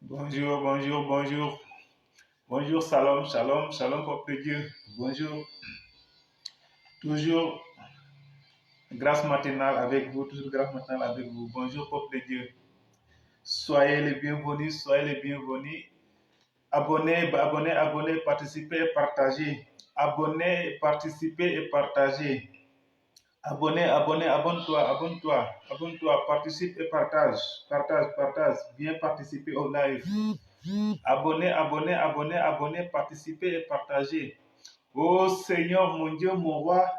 Bonjour, bonjour, bonjour. Bonjour, shalom, shalom, shalom, peuple de Dieu. Bonjour. Toujours grâce matinale avec vous, toujours grâce matinale avec vous. Bonjour, peuple de Dieu. Soyez les bienvenus, soyez les bienvenus. Abonnez, abonnez, abonnez, participez et partagez. Abonnez, participez et partagez. Abonnez, abonnez, abonne-toi, abonne-toi, abonne-toi, participe et partage. Partage, partage. Viens participer au live. Abonnez, abonnez, abonnez, abonnez, participez et partagez. Oh Seigneur, mon Dieu, mon roi.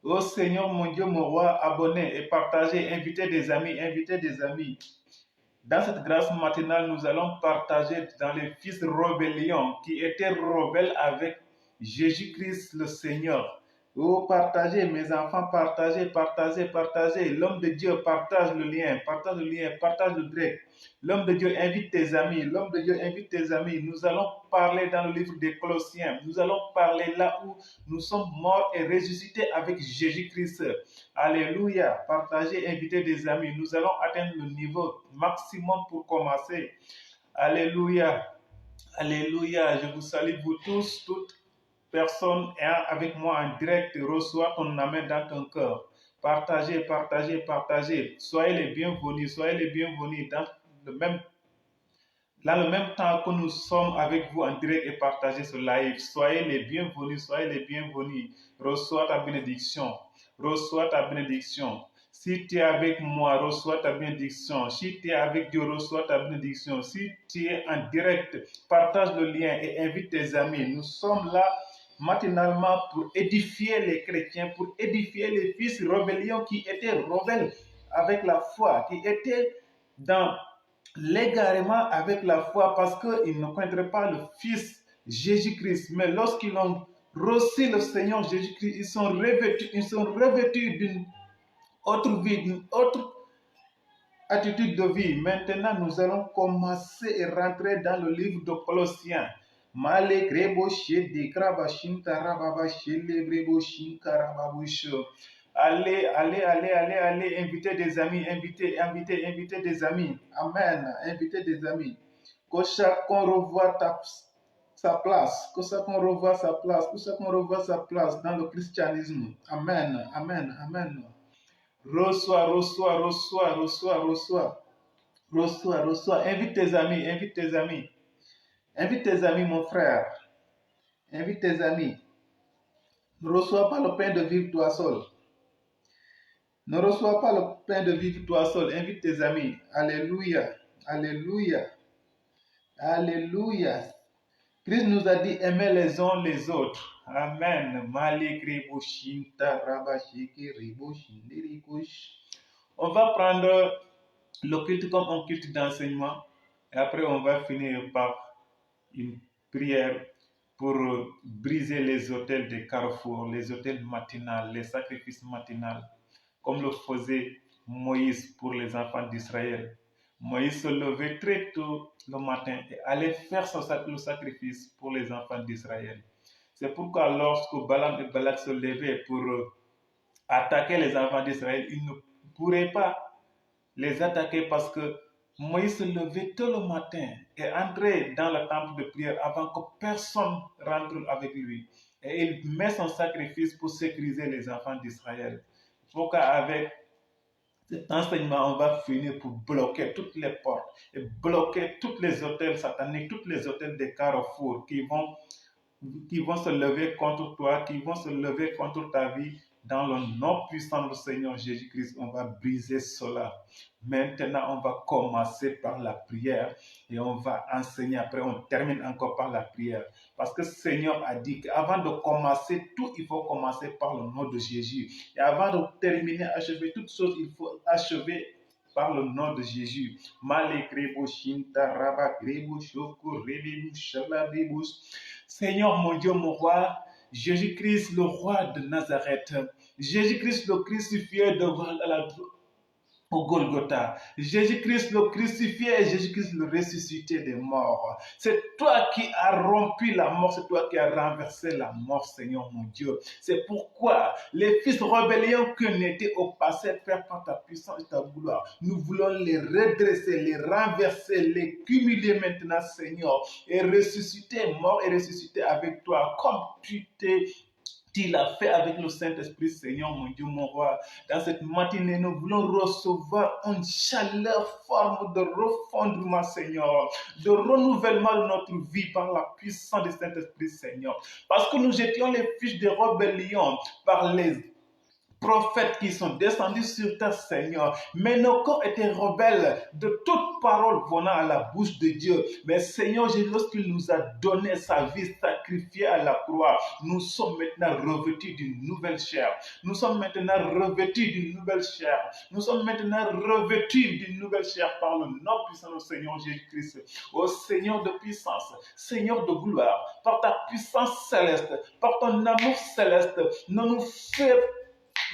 Oh Seigneur, mon Dieu, mon roi, abonnez et partagez, invitez des amis, invitez des amis. Dans cette grâce matinale, nous allons partager dans les fils rébellions qui étaient rebelles avec Jésus-Christ le Seigneur. Oh, partagez, mes enfants, partagez, partagez, partagez. L'homme de Dieu partage le lien, partage le lien, partage le direct. L'homme de Dieu invite tes amis, l'homme de Dieu invite tes amis. Nous allons parler dans le livre des Colossiens. Nous allons parler là où nous sommes morts et ressuscités avec Jésus-Christ. Alléluia. Partagez, invitez des amis. Nous allons atteindre le niveau maximum pour commencer. Alléluia. Alléluia. Je vous salue vous tous, toutes personnes ayant avec moi en direct. Reçois ton amen dans ton cœur. Partagez, partagez, partagez. Soyez les bienvenus dans le même temps que nous sommes avec vous en direct et partagez ce live. Soyez les bienvenus, soyez les bienvenus. Reçois ta bénédiction. Reçois ta bénédiction. Si tu es avec moi, reçois ta bénédiction. Si tu es avec Dieu, reçois ta bénédiction. Si tu es en direct, partage le lien et invite tes amis. Nous sommes là matinalement pour édifier les chrétiens, pour édifier les fils rébellions qui étaient rebelles avec la foi, qui étaient dans l'égarement avec la foi parce qu'ils ne connaîtraient pas le Fils Jésus-Christ. Mais lorsqu'ils ont reçu le Seigneur Jésus-Christ, ils sont revêtus d'une autre vie, d'une autre attitude de vie. Maintenant, nous allons commencer et rentrer dans le livre de Colossiens. Male grebo shede krabashin tarababa shele grebo shin karababusho. Allez, allez, allez, allez, allez, invitez des amis, invitez des amis. Amen, invitez des amis. Que chacun revoie sa place, que chacun revoie sa place, que chacun revoie sa place dans le christianisme. Amen, amen, amen. Reçois, reçois, reçois, reçois, reçois, reçois, reçois. Invite tes amis, invite tes amis. Invite tes amis, mon frère. Invite tes amis. Ne reçois pas le pain de vivre toi seul. Ne reçois pas le pain de vivre toi seul. Invite tes amis. Alléluia. Alléluia. Alléluia. Christ nous a dit aimer les uns les autres. Amen. On va prendre le culte comme un culte d'enseignement. Et après, on va finir par une prière pour briser les autels des carrefours, les autels matinales, les sacrifices matinales, comme le faisait Moïse pour les enfants d'Israël. Moïse se levait très tôt le matin et allait faire le sacrifice pour les enfants d'Israël. C'est pourquoi lorsque Balaam et Balak se levaient pour attaquer les enfants d'Israël, ils ne pourraient pas les attaquer parce que Moïse se levait tôt le matin et entrait dans le temple de prière avant que personne rentre avec lui. Et il met son sacrifice pour sécuriser les enfants d'Israël. Pourquoi avec cet enseignement, on va finir pour bloquer toutes les portes et bloquer tous les hôtels sataniques, tous les hôtels des carrefours qui vont se lever contre toi, qui vont se lever contre ta vie. Dans le nom puissant du Seigneur Jésus-Christ, on va briser cela. Maintenant, on va commencer par la prière et on va enseigner. Après, on termine encore par la prière. Parce que le Seigneur a dit qu'avant de commencer tout, il faut commencer par le nom de Jésus. Et avant de terminer, achever toutes choses, il faut achever par le nom de Jésus. Seigneur, mon Dieu, mon roi, Jésus-Christ, le roi de Nazareth, Jésus-Christ, le crucifié devant au Golgotha. Jésus-Christ le crucifié et Jésus-Christ le ressuscité des morts. C'est toi qui as rompu la mort, c'est toi qui as renversé la mort, Seigneur mon Dieu. C'est pourquoi les fils de rébellion que n'étaient au passé, Père, par ta puissance et ta gloire, nous voulons les redresser, les renverser, les cumuler maintenant, Seigneur, et ressusciter, mort et ressusciter avec toi, comme tu l'as fait avec le Saint-Esprit, Seigneur, mon Dieu, mon roi. Dans cette matinée, nous voulons recevoir une chaleur forme de refondrement, Seigneur, de renouvellement de notre vie par la puissance du Saint-Esprit, Seigneur. Parce que nous étions les fils de rébellion par les prophètes qui sont descendus sur terre, Seigneur. Mais nos corps étaient rebelles de toute parole venant à la bouche de Dieu. Mais Seigneur Jésus, lorsqu'il nous a donné sa vie sacrifiée à la croix, nous sommes maintenant revêtus d'une nouvelle chair. Nous sommes maintenant revêtus d'une nouvelle chair. Nous sommes maintenant revêtus d'une nouvelle chair par le nom puissant du Seigneur Jésus-Christ. Ô Seigneur de puissance, Seigneur de gloire, par ta puissance céleste, par ton amour céleste,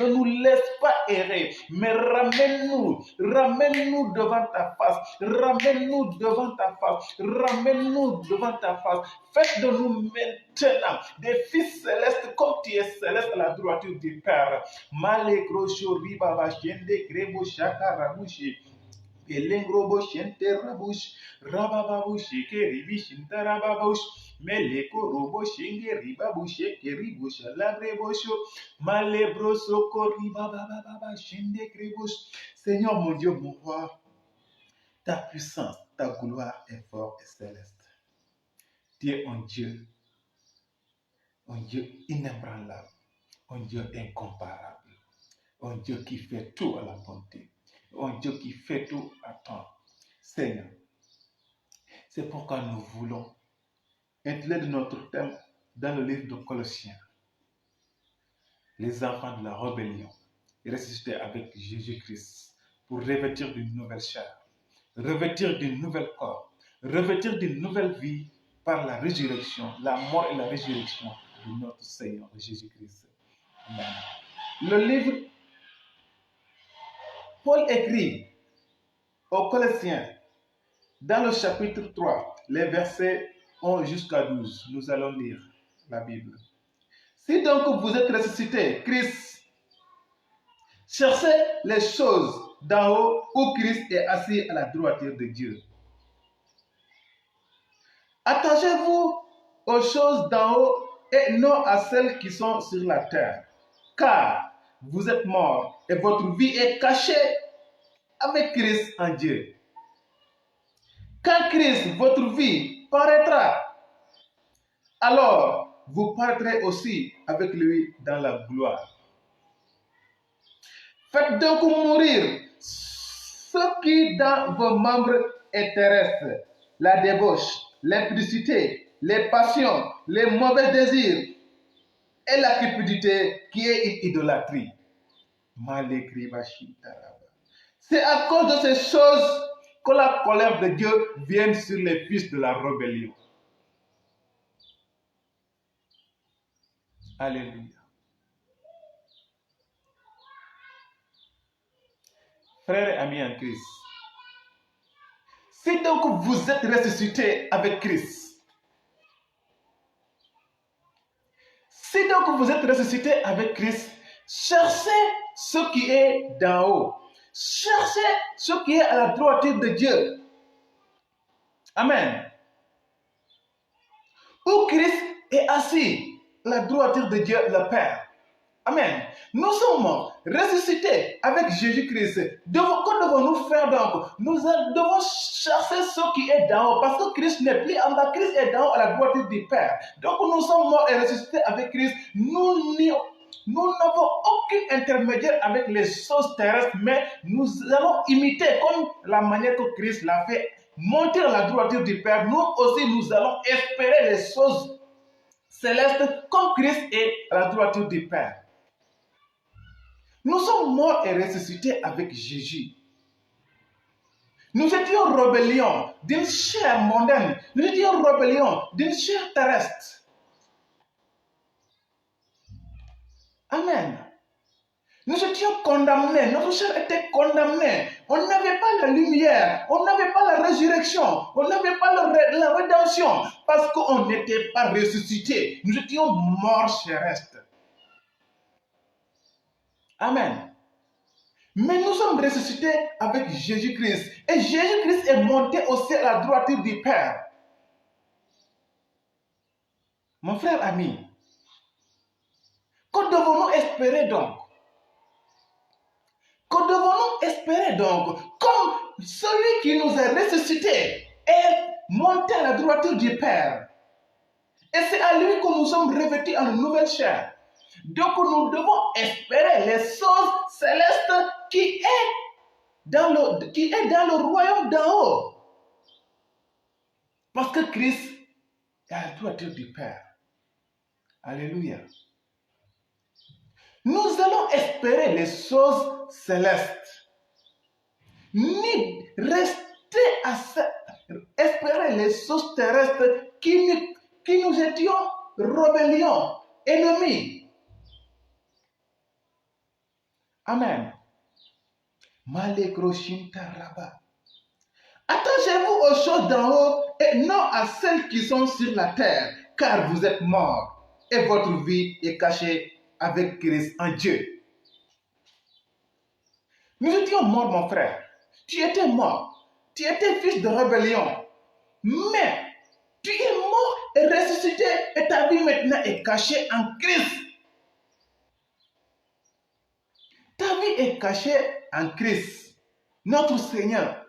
ne nous laisse pas errer, mais ramène-nous devant ta face, ramène-nous devant ta face, ramène-nous devant ta face. Faites de nous maintenant des fils célestes comme tu es céleste à la droiture du Père. Malekro shori baba shende grebo shaka rabushi. Elengrobo shente rabush, rabababush, keribish, intarababush, meleko robo shenge ribabush, keribush, lagrebosho, malebroso koribabababa, shende grebush. Seigneur mon Dieu, mon roi, ta puissance, ta gloire est forte et céleste. Tu es un Dieu inébranlable, un Dieu incomparable, un Dieu qui fait tout à la bonté. Un Dieu qui fait tout à temps. Seigneur, c'est pourquoi nous voulons inclure notre thème dans le livre de Colossiens. Les enfants de la rébellion, ressuscités avec Jésus-Christ pour revêtir d'une nouvelle chair, revêtir d'une nouvelle corps, revêtir d'une nouvelle vie par la résurrection, la mort et la résurrection de notre Seigneur Jésus-Christ. Amen. Le livre, Paul écrit aux Colossiens, dans le chapitre 3, les versets 11 jusqu'à 12, nous allons lire la Bible. Si donc vous êtes ressuscité, Christ, cherchez les choses d'en haut où Christ est assis à la droiture de Dieu. Attachez-vous aux choses d'en haut et non à celles qui sont sur la terre. Car vous êtes morts et votre vie est cachée avec Christ en Dieu. Quand Christ, votre vie, paraîtra, alors vous paraîtrez aussi avec lui dans la gloire. Faites donc mourir ce qui dans vos membres est terrestre, la débauche, l'impudicité, les passions, les mauvais désirs et la cupidité qui est une idolâtrie. C'est à cause de ces choses que la colère de Dieu vient sur les fils de la rébellion. Alléluia. Frères et amis en Christ, si donc vous êtes ressuscités avec Christ, cherchez ce qui est d'en haut. Cherchez ce qui est à la droiture de Dieu. Amen. Où Christ est assis à la droiture de Dieu le Père. Amen. Nous sommes ressuscités avec Jésus-Christ. Que devons-nous faire donc? Nous devons chercher ce qui est d'en haut. Parce que Christ n'est plus en bas. Christ est d'en haut à la droiture du Père. Donc nous sommes morts et ressuscités avec Christ. Nous n'avons aucun intermédiaire avec les choses terrestres, mais nous allons imiter comme la manière que Christ l'a fait, monter à la droiture du Père. Nous aussi, nous allons espérer les choses célestes comme Christ est à la droiture du Père. Nous sommes morts et ressuscités avec Jésus. Nous étions en rébellion d'une chair mondaine. Nous étions en rébellion d'une chair terrestre. Amen. Nous étions condamnés, notre chair était condamnée. On n'avait pas la lumière, on n'avait pas la résurrection, on n'avait pas la rédemption, parce qu'on n'était pas ressuscité. Nous étions morts terrestres. Amen. Mais nous sommes ressuscités avec Jésus-Christ. Et Jésus-Christ est monté aussi à la droiture du Père. Mon frère ami, que devons-nous espérer donc? Que devons-nous espérer donc? Comme celui qui nous a ressuscités est monté à la droiture du Père. Et c'est à lui que nous sommes revêtus en nouvelle chair. Donc nous devons espérer les choses célestes qui est dans le royaume d'en haut. Parce que Christ est à la droiture du Père. Alléluia. Nous allons espérer les choses célestes. Ni rester à espérer les choses terrestres qui nous étions rébellions, ennemis. Amen. Attachez-vous aux choses d'en haut et non à celles qui sont sur la terre, car vous êtes morts et votre vie est cachée avec Christ en Dieu. Nous étions morts, mon frère. Tu étais mort. Tu étais fils de rébellion. Mais tu es mort et ressuscité et ta vie maintenant est cachée en Christ. Ta vie est cachée en Christ, notre Seigneur.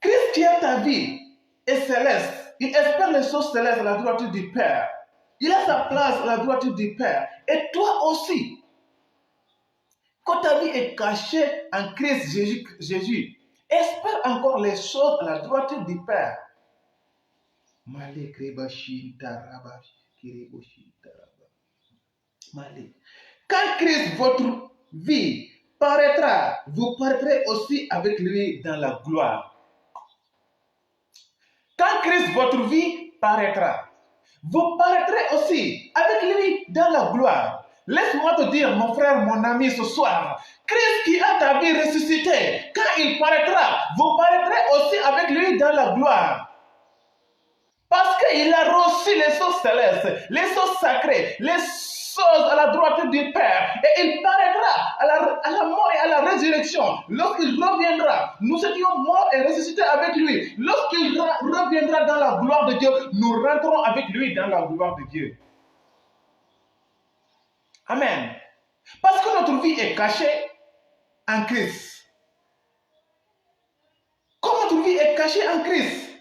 Christ qui a ta vie est céleste. Il espère les choses célestes à la droiture du Père. Il a sa place à la droiture du Père. Et toi aussi. Quand ta vie est cachée en Christ Jésus, espère encore les choses à la droiture du Père. Quand Christ, votre vie, paraîtra, vous paraîtrez aussi avec lui dans la gloire. Quand Christ, votre vie, paraîtra, vous paraîtrez aussi avec lui dans la gloire. Laisse-moi te dire, mon frère, mon ami, ce soir, Christ qui a ta vie ressuscitée, quand il paraîtra, vous paraîtrez aussi avec lui dans la gloire. Parce qu'il a reçu les choses célestes, les choses sacrées, les choses à la droite du Père. Et il paraîtra à la mort et à la résurrection. Lorsqu'il reviendra, nous étions morts et ressuscités avec lui. Lorsqu'il reviendra dans la gloire de Dieu, nous rentrons avec lui dans la gloire de Dieu. Amen. Parce que notre vie est cachée en Christ. Comme notre vie est cachée en Christ,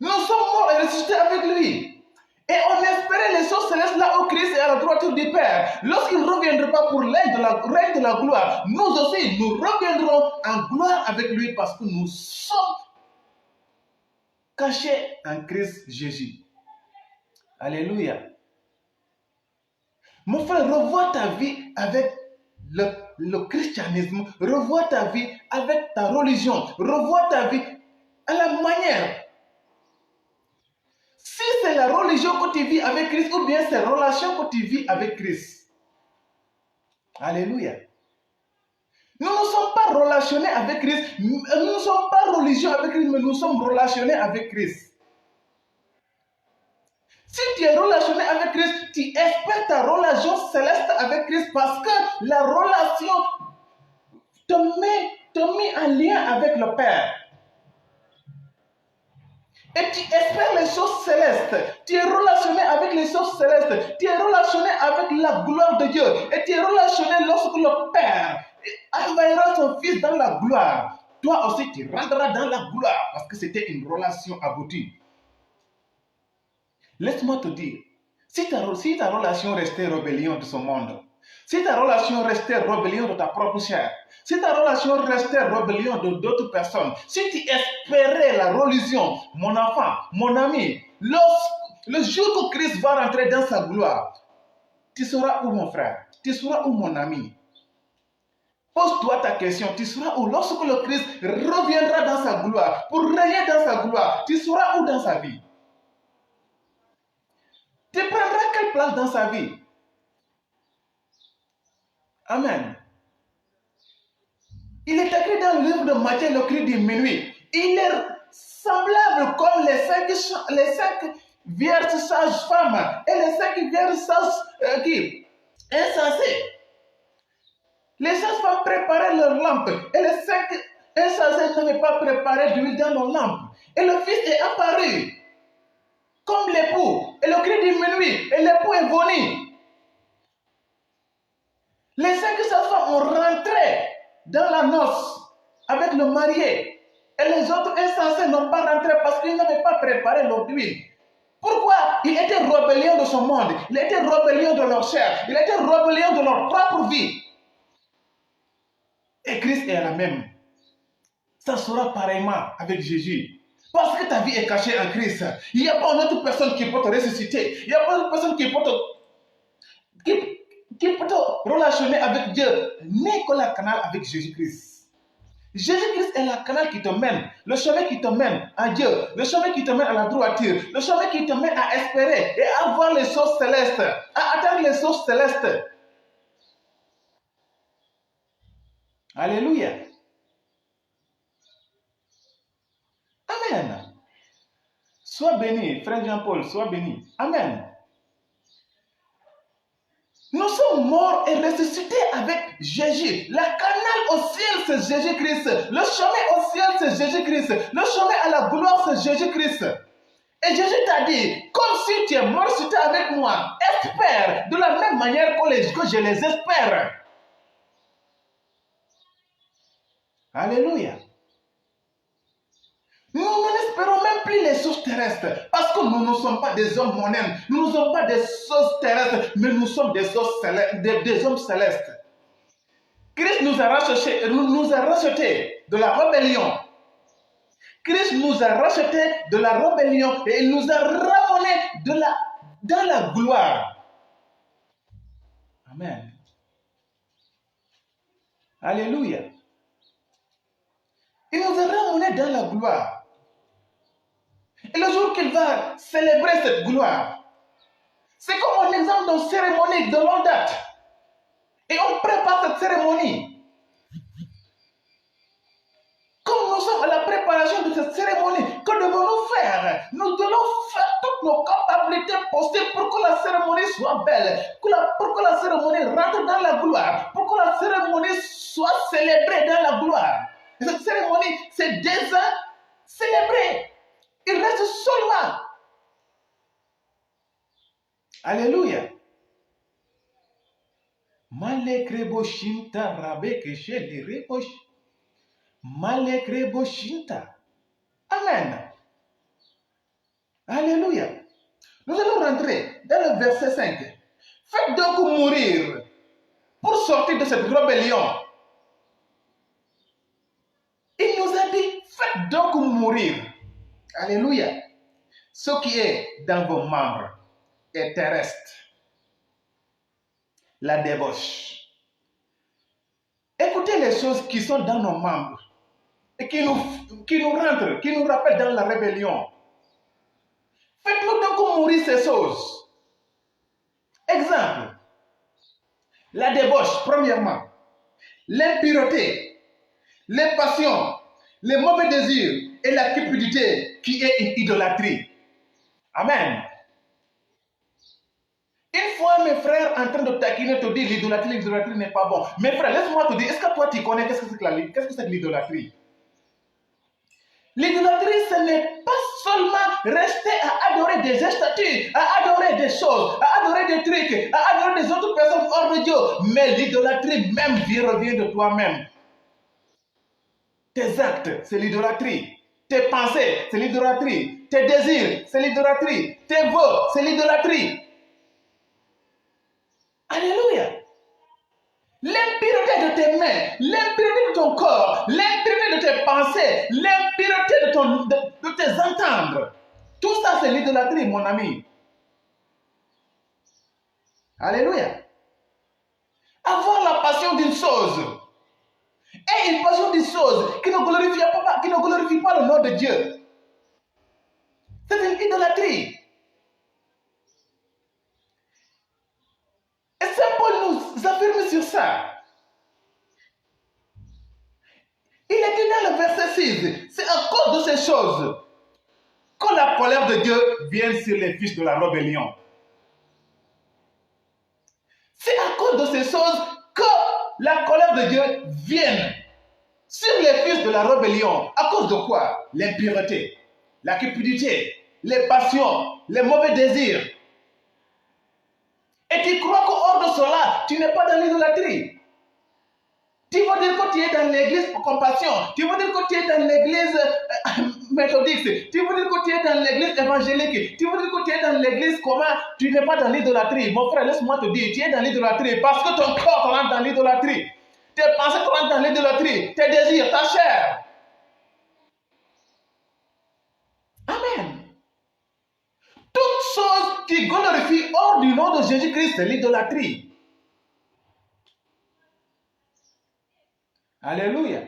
nous sommes morts et ressuscités avec lui. Et on espérait les choses célestes là où Christ est à la droiture du Père. Lorsqu'il ne reviendra pas pour règne de la gloire, nous aussi, nous reviendrons en gloire avec lui parce que nous sommes cachés en Christ Jésus. Alléluia. Mon frère, revois ta vie avec le christianisme, revois ta vie avec ta religion, revois ta vie à la manière. Si c'est la religion que tu vis avec Christ ou bien c'est la relation que tu vis avec Christ. Alléluia. Nous ne sommes pas relationnés avec Christ, nous ne sommes pas religieux avec Christ, mais nous sommes relationnés avec Christ. Si tu es relationné avec Christ, tu espères ta relation céleste avec Christ parce que la relation te met en lien avec le Père. Et tu espères les choses célestes. Tu es relationné avec les choses célestes. Tu es relationné avec la gloire de Dieu. Et tu es relationné lorsque le Père enverra son Fils dans la gloire. Toi aussi, tu rendras dans la gloire parce que c'était une relation aboutie. Laisse-moi te dire, si ta relation restait rébellion de ce monde, si ta relation restait rébellion de ta propre chair, si ta relation restait rébellion de d'autres personnes, si tu espérais la religion, mon enfant, mon ami, le jour que Christ va rentrer dans sa gloire, tu seras où mon frère? Tu seras où mon ami? Pose-toi ta question, tu seras où? Lorsque le Christ reviendra dans sa gloire, pour régner dans sa gloire, tu seras où dans sa vie? Tu prendras quelle place dans sa vie? Amen. Il est écrit dans le livre de Matthieu, le cri du minuit. Il est semblable comme les cinq vierges sages-femmes et les 5 vierges sages insensées. Les sages-femmes préparaient leurs lampes et les 5 insensés n'avaient pas préparé d'huile dans leurs lampes. Et le Fils est apparu comme l'époux et le cri du minuit et l'époux est venu. Les 5 sages-femmes ont rentré dans la noce avec le marié. Et les autres insensés n'ont pas rentré parce qu'ils n'avaient pas préparé leur huile. Pourquoi? Ils étaient rébellions de ce monde. Ils étaient rébellions de leur chair. Ils étaient rébellions de leur propre vie. Et Christ est la même. Ça sera pareillement avec Jésus. Parce que ta vie est cachée en Christ. Il n'y a pas une autre personne qui peut te ressusciter. Il n'y a pas une autre personne qui peut te relationner avec Dieu. N'est que le canal avec Jésus-Christ. Jésus-Christ est le canal qui te mène, le chemin qui te mène à Dieu, le chemin qui te mène à la droiture, le chemin qui te mène à espérer et à voir les choses célestes, à atteindre les choses célestes. Alléluia. Amen. Sois béni, frère Jean-Paul, sois béni. Amen. Nous sommes morts et ressuscités avec Jésus. Le canal au ciel, c'est Jésus-Christ. Le chemin au ciel, c'est Jésus-Christ. Le chemin à la gloire, c'est Jésus-Christ. Et Jésus t'a dit, comme si tu es mort ressuscité avec moi, espère de la même manière que je les espère. Alléluia. Nous n'espérons même plus les choses terrestres parce que nous ne sommes pas des hommes mondains, nous ne sommes pas des choses terrestres, mais nous sommes des hommes célestes. Christ nous a rachetés de la rébellion. Christ nous a rachetés de la rébellion et il nous a ramenés dans la gloire. Amen. Alléluia. Il nous a ramenés dans la gloire. Et le jour qu'il va célébrer cette gloire, c'est comme un exemple d'une cérémonie de longue date. Et on prépare cette cérémonie. Comme nous sommes à la préparation de cette cérémonie, que devons-nous faire? Nous devons faire toutes nos capacités possibles pour que la cérémonie soit belle, pour que la cérémonie rentre dans la gloire, pour que la cérémonie soit célébrée dans la gloire. Et cette cérémonie, c'est déjà célébrée. Il reste seulement. Alléluia. Malekrebo-shinta rabekeshe-le-rebo. Malekrebo-shinta. Amen. Alléluia. Nous allons rentrer dans le verset 5. Faites donc mourir pour sortir de cette rébellion. Il nous a dit, faites donc mourir. Alléluia. Ce qui est dans vos membres est terrestre. La débauche. Écoutez les choses qui sont dans nos membres et qui nous rentrent, qui nous rappellent dans la rébellion. Faites-nous donc mourir ces choses. Exemple. La débauche, premièrement. L'impureté, les passions, les mauvais désirs et la cupidité qui est une idolâtrie. Amen. Une fois, mes frères, en train de taquiner, te dire l'idolâtrie n'est pas bon. Mes frères, laisse-moi te dire, est-ce que toi tu connais qu'est-ce que c'est que l'idolâtrie? L'idolâtrie, ce n'est pas seulement rester à adorer des statues, à adorer des choses, à adorer des trucs, à adorer des autres personnes hors de Dieu. Mais l'idolâtrie même revient de toi-même. Tes actes, c'est l'idolâtrie. Tes pensées, c'est l'idolâtrie. Tes désirs, c'est l'idolâtrie. Tes vœux, c'est l'idolâtrie. Alléluia. L'impureté de tes mains, l'impureté de ton corps, l'impureté de tes pensées, l'impureté de tes entendre. Tout ça, c'est l'idolâtrie, mon ami. Alléluia. Avoir la passion d'une chose et une passion d'une chose qui ne glorifie pas le nom de Dieu. C'est une idolâtrie. Et Saint Paul nous affirme sur ça. Il est dit dans le verset 6, c'est à cause de ces choses que la colère de Dieu vient sur les fils de la rébellion. C'est à cause de ces choses que la colère de Dieu vient sur les fils de la rébellion. À cause de quoi? L'impureté, la cupidité, les passions, les mauvais désirs. Et tu crois qu'hors de cela, tu n'es pas dans l'idolâtrie. Tu veux dire que tu es dans l'église pour compassion. Tu veux dire que tu es dans l'église méthodiste. Tu veux dire que tu es dans l'église évangélique. Tu veux dire que tu es dans l'église comment? Tu n'es pas dans l'idolâtrie. Mon frère, laisse-moi te dire, tu es dans l'idolâtrie parce que ton corps te rentre dans l'idolâtrie. Tes pensées te rentrent dans l'idolâtrie. Tes désirs, ta chair. Amen. Toute chose qui glorifie hors du nom de Jésus-Christ, c'est l'idolâtrie. Alléluia.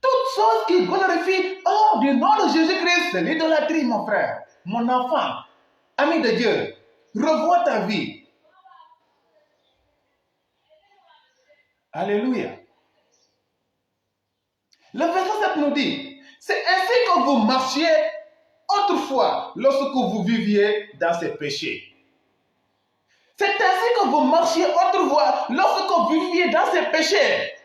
Toute chose qui glorifie hors du nom de Jésus-Christ, c'est l'idolâtrie, mon frère, mon enfant, ami de Dieu. Revois ta vie. Alléluia. Le verset 7 nous dit, c'est ainsi que vous marchiez autrefois lorsque vous viviez dans ces péchés. C'est ainsi que vous marchiez autrefois lorsque vous viviez dans ces péchés.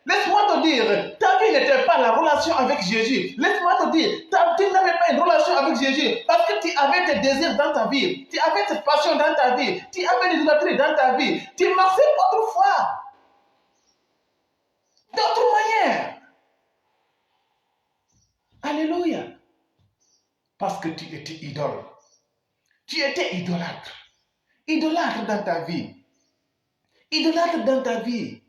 Laisse-moi te dire, ta vie n'était pas la relation avec Jésus. Laisse-moi te dire, tu n'avais pas une relation avec Jésus parce que tu avais tes désirs dans ta vie. Tu avais tes passions dans ta vie. Tu avais l'idolâtrie dans ta vie. Tu marchais autrefois. D'autres manières. Alléluia. Parce que tu étais idole. Tu étais idolâtre. Idolâtre dans ta vie. Idolâtre dans ta vie.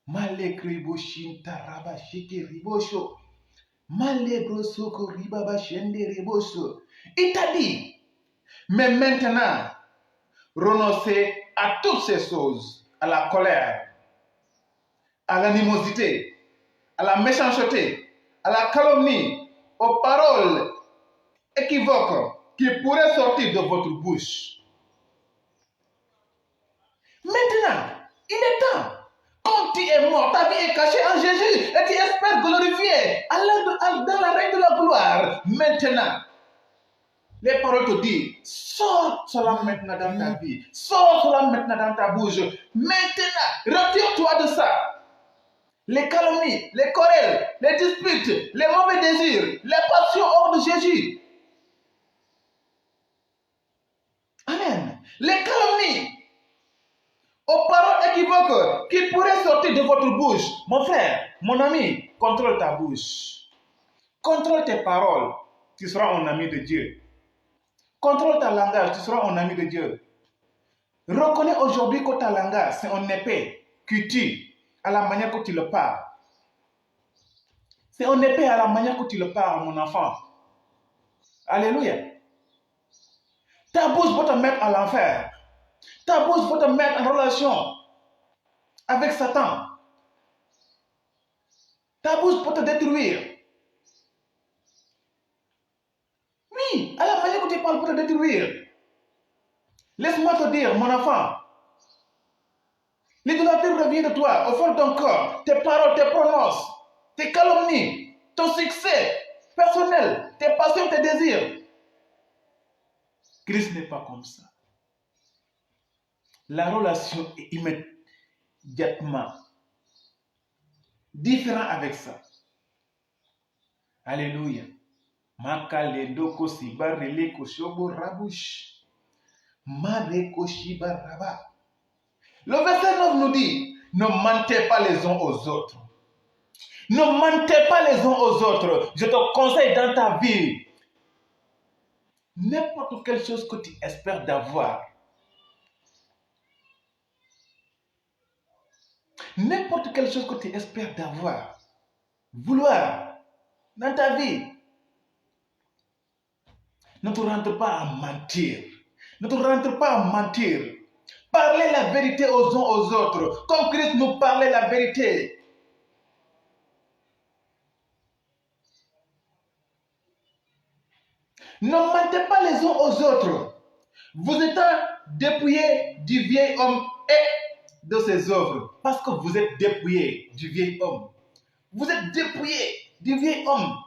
Malekreboshin taraba sheke ribosho. Malebrosoko ribaba shende ribosho. Il t'a dit, mais maintenant, renoncez à toutes ces choses, à la colère, à l'animosité, à la méchanceté, à la calomnie, aux paroles équivoques qui pourraient sortir de votre bouche. Maintenant, il est temps. Quand tu es mort, ta vie est cachée en Jésus et tu espères glorifier dans la règne de la gloire. Maintenant, les paroles te disent, sors cela maintenant dans ta vie, sors cela maintenant dans ta bouche. Maintenant, retire-toi de ça. Les calomnies, les querelles, les disputes, les mauvais désirs, les passions hors de Jésus. Amen. Les calomnies, aux paroles équivoques qui pourraient sortir de votre bouche. Mon frère, mon ami, contrôle ta bouche. Contrôle tes paroles. Tu seras un ami de Dieu. Contrôle ta langage. Tu seras un ami de Dieu. Reconnais aujourd'hui que ta langage, c'est un épée qui tue à la manière que tu le parles. C'est un épée à la manière que tu le parles, mon enfant. Alléluia. Ta bouche va te mettre à l'enfer. Ta bouche va te mettre en relation avec Satan. Ta bouche peut te détruire. Oui, à la manière que tu parles peut te détruire. Laisse-moi te dire, mon enfant, l'idolâtrie revient de toi, au fond de ton corps. Tes paroles, tes prononces, tes calomnies, ton succès personnel, tes passions, tes désirs. Christ n'est pas comme ça. La relation est immédiatement différente avec ça. Alléluia. Makalendoko sibarele koshobo rabush. Mareko shibaraba. Le verset 9 nous dit, ne mentez pas les uns aux autres. Ne mentez pas les uns aux autres. Je te conseille dans ta vie, n'importe quelle chose que tu espères d'avoir, n'importe quelle chose que tu espères d'avoir, vouloir dans ta vie, ne te rentre pas à mentir. Ne te rentre pas à mentir. Parlez la vérité aux uns aux autres, comme Christ nous parlait la vérité. Ne mentez pas les uns aux autres. Vous êtes dépouillés du vieil homme et de ses œuvres. Parce que vous êtes dépouillés du vieil homme. Vous êtes dépouillé du vieil homme.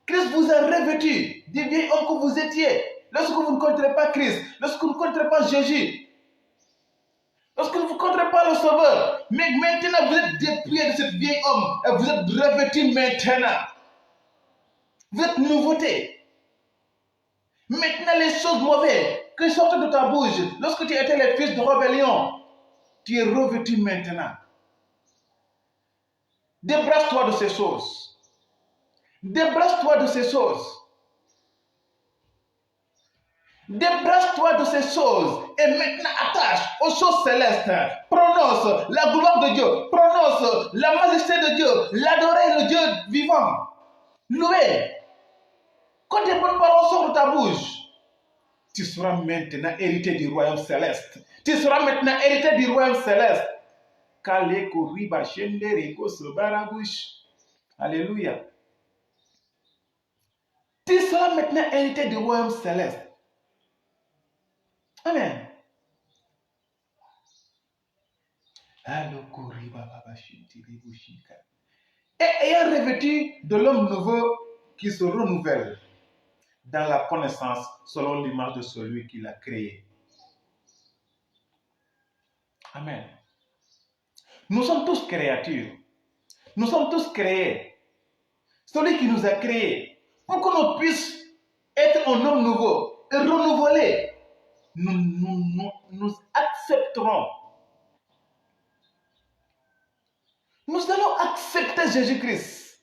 Christ vous a revêtu du vieil homme que vous étiez. Lorsque vous ne connaîtrez pas Christ, lorsque vous ne connaîtrez pas Jésus, lorsque vous ne connaîtrez pas le Sauveur, mais maintenant vous êtes dépouillé de ce vieil homme et vous êtes revêtu maintenant. Vous êtes nouveauté. Maintenant, les choses mauvaises qui sortent de ta bouche, lorsque tu étais le fils de rébellion, tu es revêtu maintenant. Débrasse-toi de ces choses. Débrasse-toi de ces choses. Débrasse-toi de ces choses et maintenant attache aux choses célestes. Prononce la gloire de Dieu. Prononce la majesté de Dieu. L'adorer le Dieu vivant. Louer. Quand tes bonnes paroles sortent de ta bouche, tu seras maintenant hérité du royaume céleste. Tu seras maintenant hérité du royaume céleste. Alléluia. Tu seras maintenant hérité du royaume céleste. Amen. Et ayant revêtu de l'homme nouveau qui se renouvelle dans la connaissance selon l'image de celui qui l'a créé. Amen. Nous sommes tous créatures. Nous sommes tous créés. Celui qui nous a créés, pour que nous puissions être un homme nouveau et renouvelé, nous accepterons. Nous allons accepter Jésus-Christ,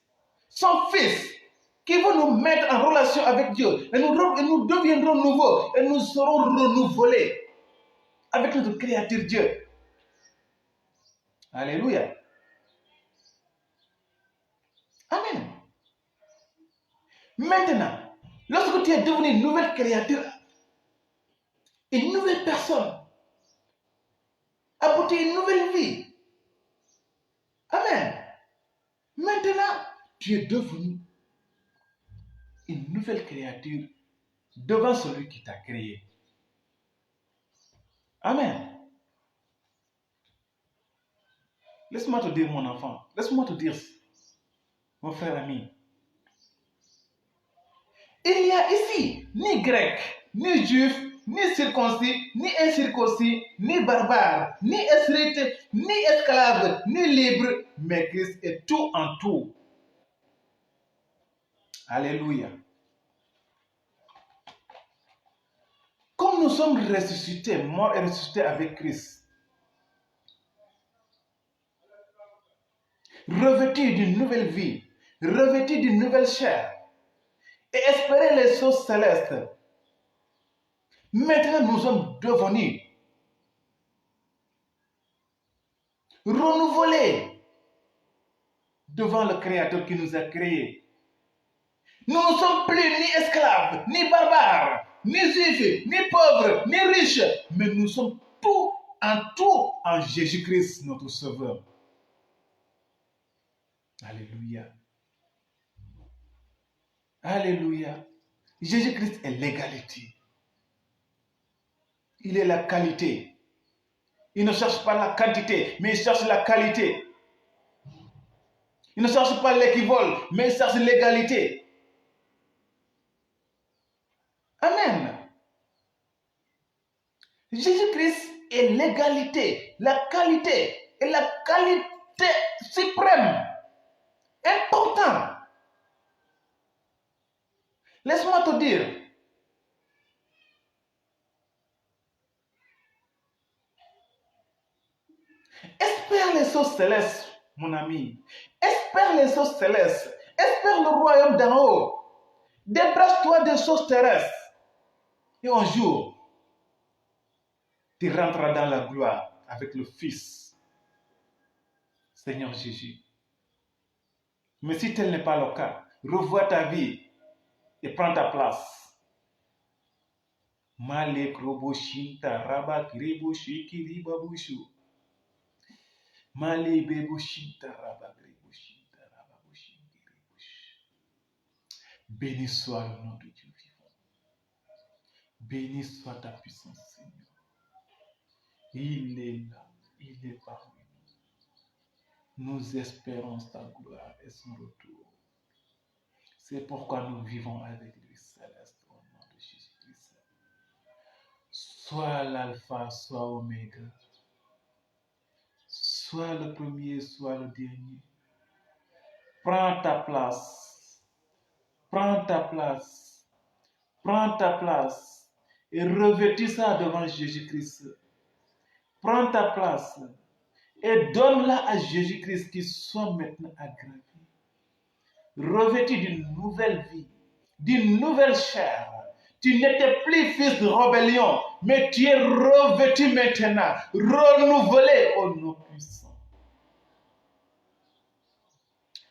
son Fils, qui va nous mettre en relation avec Dieu. Et nous deviendrons nouveaux et nous serons renouvelés avec notre Créateur Dieu. Alléluia. Amen. Maintenant, lorsque tu es devenu une nouvelle créature, une nouvelle personne, apporter une nouvelle vie. Amen. Maintenant, tu es devenu une nouvelle créature devant celui qui t'a créé. Amen. Laisse-moi te dire, mon enfant, laisse-moi te dire, mon frère ami, il n'y a ici ni grec, ni juif, ni circoncis, ni incirconcis, ni barbare, ni esrite, ni esclave, ni libre, mais Christ est tout en tout. Alléluia. Comme nous sommes ressuscités, morts et ressuscités avec Christ, revêtus d'une nouvelle vie, revêtus d'une nouvelle chair, et espérer les choses célestes, maintenant nous sommes devenus renouvelés devant le Créateur qui nous a créés. Nous ne sommes plus ni esclaves, ni barbares, ni juifs, ni pauvres, ni riches, mais nous sommes tout en Jésus-Christ, notre Sauveur. Alléluia. Alléluia. Jésus-Christ est l'égalité. Il est la qualité. Il ne cherche pas la quantité, mais il cherche la qualité. Il ne cherche pas l'équivole, mais il cherche l'égalité. Amen. Jésus-Christ est l'égalité, la qualité et la qualité suprême. Important. Laisse-moi te dire. Espère les choses célestes, mon ami. Espère les choses célestes. Espère le royaume d'en haut. Débrasse-toi des choses terrestres. Et un jour, tu rentreras dans la gloire avec le Fils, Seigneur Jésus. Mais si tel n'est pas le cas, revois ta vie et prends ta place. Male krobo shinta raba krebo shikiri babushu. Male bebo shinta raba krebo shinta raba bushikiri bush. Béni soit le nom de Dieu vivant. Béni soit ta puissance, Seigneur. Il est là, il est parmi nous. Nous espérons sa gloire et son retour. C'est pourquoi nous vivons avec lui, Céleste, au nom de Jésus-Christ. Soit l'alpha, soit oméga. Soit le premier, soit le dernier. Prends ta place. Prends ta place. Prends ta place. Et revêtis ça devant Jésus-Christ. Prends ta place. Et donne-la à Jésus-Christ qui soit maintenant aggravé. Revêtu d'une nouvelle vie, d'une nouvelle chair. Tu n'étais plus fils de rébellion, mais tu es revêtu maintenant, renouvelé au nom puissant.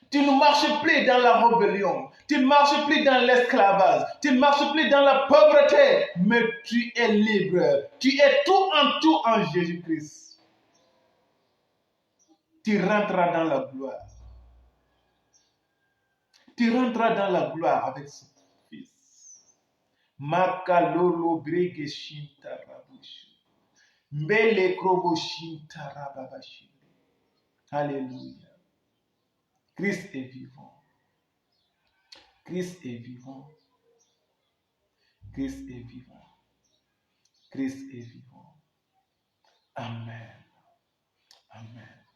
Tu ne marches plus dans la rébellion, tu ne marches plus dans l'esclavage, tu ne marches plus dans la pauvreté, mais tu es libre. Tu es tout en Jésus-Christ. Tu rentreras dans la gloire. Tu rentreras dans la gloire avec son Fils. Makalolo brege shintarabushi. Mbele krobo shintarababashi. Alléluia. Christ est vivant. Christ est vivant. Christ est vivant. Christ est vivant. Amen. Amen.